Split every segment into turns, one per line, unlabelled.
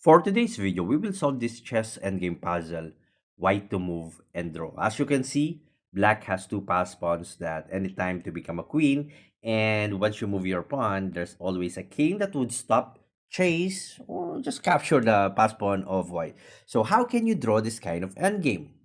For today's video, we will solve this chess endgame puzzle, white to move and draw. As you can see, black has two pass pawns that anytime to become a queen, and once you move your pawn, there's always a king that would stop, chase, or just capture the pass pawn of white. So how can you draw this kind of endgame?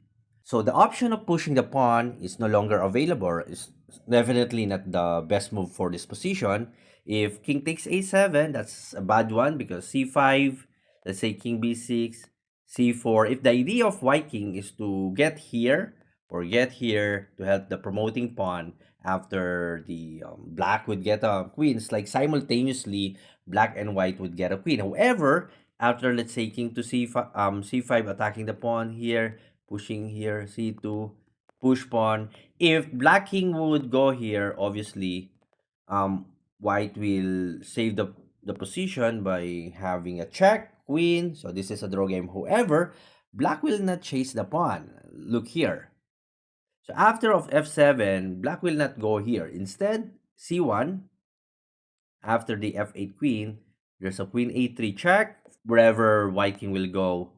So the option of pushing the pawn is no longer available. Is definitely not the best move for this position. If king takes a7, that's a bad one because c5, let's say king b6, c4. If the idea of white king is to get here or get here to help the promoting pawn after the black would get a queen, it's like simultaneously black and white would get a queen. However, after let's say king to c5, c5 attacking the pawn here, pushing here, c2, push pawn. If black king would go here, obviously, white will save the position by having a check, queen. So this is a draw game. However, black will not chase the pawn. Look here. So after of f7, black will not go here. Instead, c1, after the f8 queen, there's a queen a3 check. Wherever white king will go,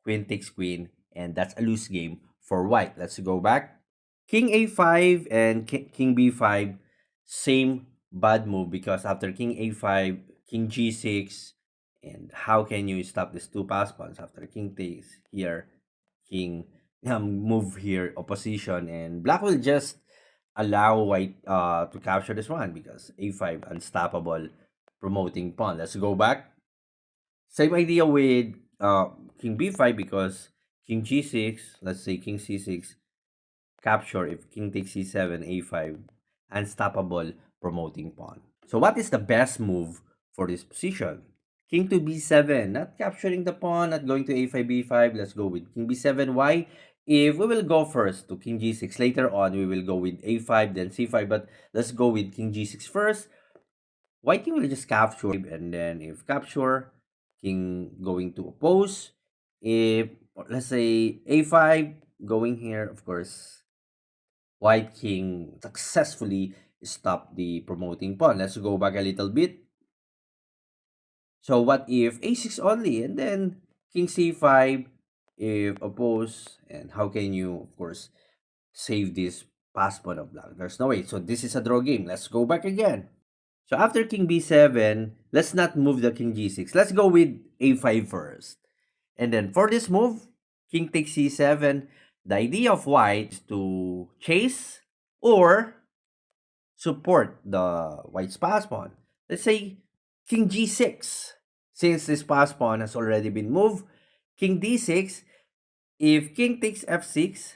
queen takes queen, and that's a loose game for white. Let's go back. King a5 and king b5, same bad move because after king a5, king g6, and how can you stop these two pass pawns after king takes here, king move here, opposition, and black will just allow white to capture this one because a5 unstoppable promoting pawn. Let's go back. Same idea with king b5 because king g6, let's say king c6, capture if king takes c7, a5, unstoppable promoting pawn. So what is the best move for this position? King to b7, not capturing the pawn, not going to a5, b5. Let's go with king b7. Why? If we will go first to king g6, later on we will go with a5, then c5, but let's go with king g6 first. White king will just capture, and then if capture, king going to oppose. If, let's say, a5 going here, of course, white king successfully stopped the promoting pawn. Let's go back a little bit. So what if a6 only, and then king c5 if oppose, and how can you, of course, save this pass pawn of black? There's no way. So this is a draw game. Let's go back again. So after king b7, let's not move the king g6. Let's go with a5 first. And then for this move, king takes c7. The idea of white is to chase or support the white's pass pawn. Let's say king g6. Since this pass pawn has already been moved, king d6. If king takes f6,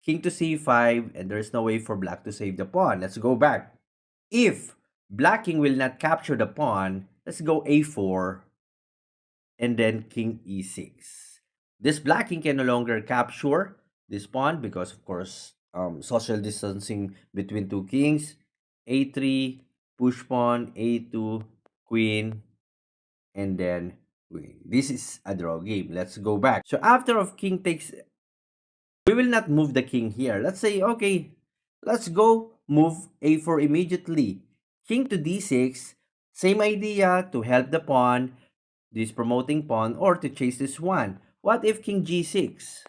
king to c5, and there's no way for black to save the pawn. Let's go back. If black king will not capture the pawn, let's go a4 and then king e6. This black king can no longer capture this pawn because, of course, social distancing between two kings. a3, push pawn, a2, queen, and then queen. This is a draw game. Let's go back. So after of king takes, we will not move the king here. Let's say, okay, let's go move a4 immediately. King to d6, same idea to help the pawn, this promoting pawn, or to chase this one. What if king g6?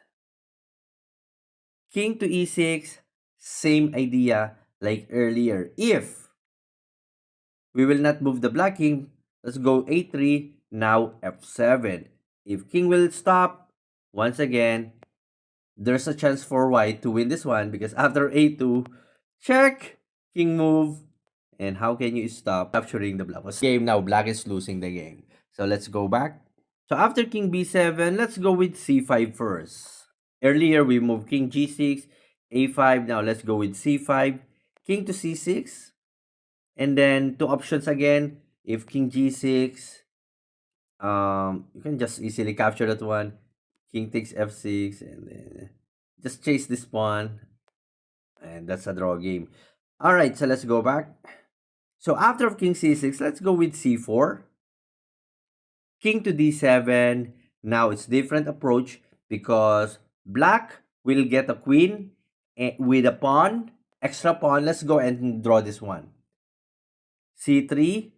King to e6, same idea like earlier. If we will not move the black king, let's go a3, now f7. If king will stop, once again, there's a chance for white to win this one because after a2, check, king move, and how can you stop capturing the black? Game now, black is losing the game. So let's go back. So after king b7, let's go with c5 first. Earlier, we moved king g6, a5. Now let's go with c5, king to c6. And then two options again. If king g6, you can just easily capture that one. King takes f6, and then just chase this pawn. And that's a draw game. Alright, so let's go back. So after king c6, let's go with c4. King to d7. Now it's different approach because black will get a queen with a pawn, extra pawn. Let's go and draw this one. c3,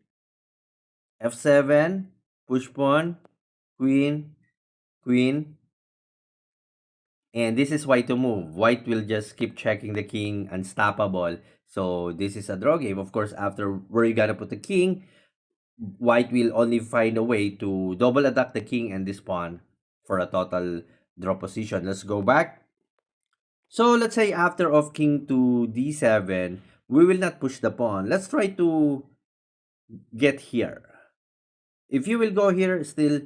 f7, Push pawn, queen, queen, and this is white to move. White will just keep checking the king, unstoppable. So this is a draw game. Of course, after where you gotta put the king, white will only find a way to double attack the king and this pawn for a total draw position. Let's go back. So let's say after of king to d7, we will not push the pawn. Let's try to get here. If you will go here, still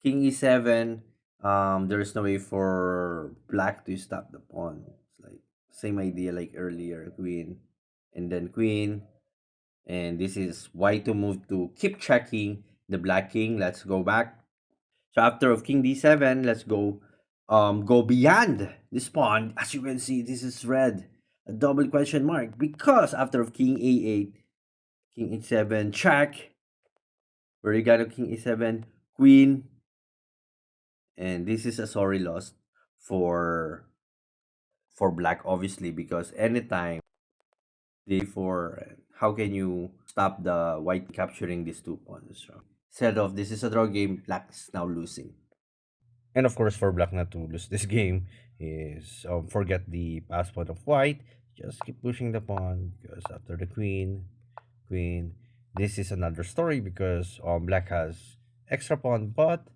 king e7, there's no way for black to stop the pawn. It's like same idea like earlier, queen and then queen, and this is white to move to keep checking the black king. Let's go back. So after of king d7, let's go beyond this pawn. As you can see, this is red, a double question mark, because after of king a8, king h7 check, where you got a king e7, queen, and this is a sorry loss for for black, obviously, because anytime they for how can you stop the white capturing these two pawns? So instead of this is a draw game, black is now losing. And of course, for black not to lose this game is forget the pass pawn of white. Just keep pushing the pawn because after the queen, queen, this is another story because black has extra pawn. But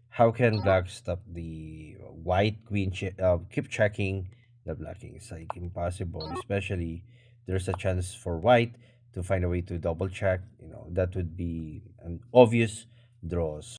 how can black stop the white queen? Keep checking the black king. It's like impossible. Especially there's a chance for white to find a way to double check. You know that would be an obvious draws.